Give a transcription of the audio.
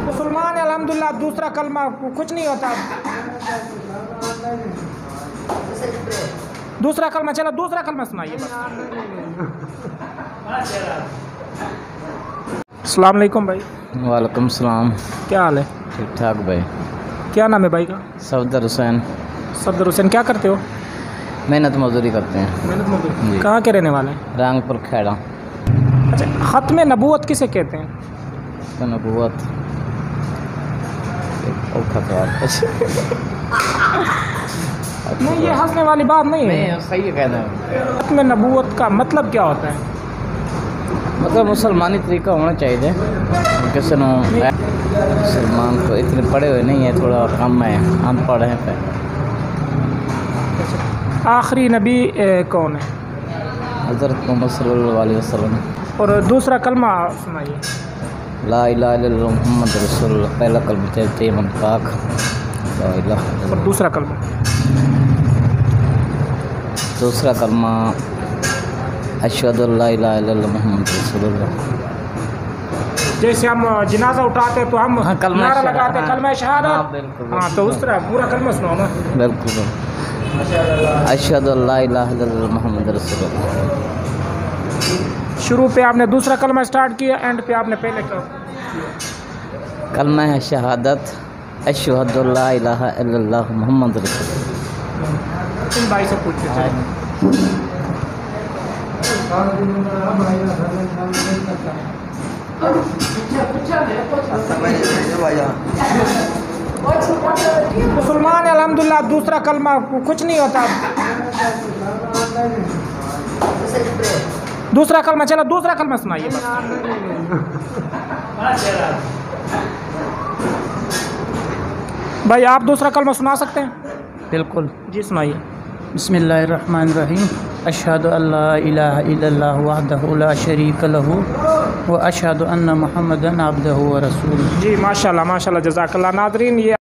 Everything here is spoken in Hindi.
मुसलमान है अल्हम्दुलिल्लाह, दूसरा कलमा कुछ नहीं होता। दूसरा कलमा, चलो दूसरा कलमा सुनाइए। अस्सलाम वालेकुम भाई। वालेकुम सलाम। क्या हाल है? ठीक ठाक भाई। क्या नाम है भाई का? सफदर हुसैन। सफदर हुसैन, क्या करते हो? मेहनत मजदूरी करते हैं। मेहनत मजदूरी। कहाँ के रहने वाले हैं? रांगपुर खेड़ा। अच्छा, खत्म नबूवत किसे कहते हैं? तो नबूवत नहीं, ये हंसने वाली बात नहीं है। सही है कहना है। खत्म नबूवत का मतलब क्या होता है? मतलब मुसलमानी तरीका होना चाहिए। किसी ने मुसलमान को इतने पढ़े हुए नहीं है, थोड़ा कम है, अनपढ़ है पे। आखिरी नबी कौन है? हज़रत मोहम्मद सल्लल्लाहु अलैहि वसल्लम। और दूसरा कलमा सुनाइए। ला इलाहा इल्लल्लाह मुहम्मद रसूलुल्लाह। पहला कलमा तैयब पाक ला इलाहा। और दूसरा कलमा? दूसरा कलमा अशहदु अल्ला इलाहा इल्लल्लाह मुहम्मद रसूलुल्लाह। जैसे हम जनाजा उठाते हैं तो हम नारा लगाते हैं कलमा शहादत। हाँ, तो उस तरह पूरा कलमा सुनाओ ना। बिल्कुल। अशहदु अल्ला इलाहा इल्लल्लाह मुहम्मद रसूलुल्लाह। शुरू पे आपने दूसरा कलमा स्टार्ट किया, एंड पे आपने पहले का कलमा है शहादत अशहदु अल्ला इलाहा इल्लल्लाह मुहम्मद रसूलुल्लाह। इन भाई से पूछते हैं। मुसलमान है अल्हम्दुलिल्लाह, दूसरा कलमा कुछ नहीं होता। दूसरा कलमा, चलो दूसरा कलमा सुनाइए। भाई आप दूसरा कलमा सुना सकते हैं? बिल्कुल जी सुनाइए। बिस्मिल्लाहिर्रहमानिर्रहीम। अशहदु अल्ला इलाहा इल्लल्लाह वहदहु ला शरीक लहू व अशहदु अन्ना मुहम्मदन अब्दुहु व रसूलुहु। जी माशाल्लाह माशाल्लाह, जज़ाकल्लाह। नाज़रीन, ये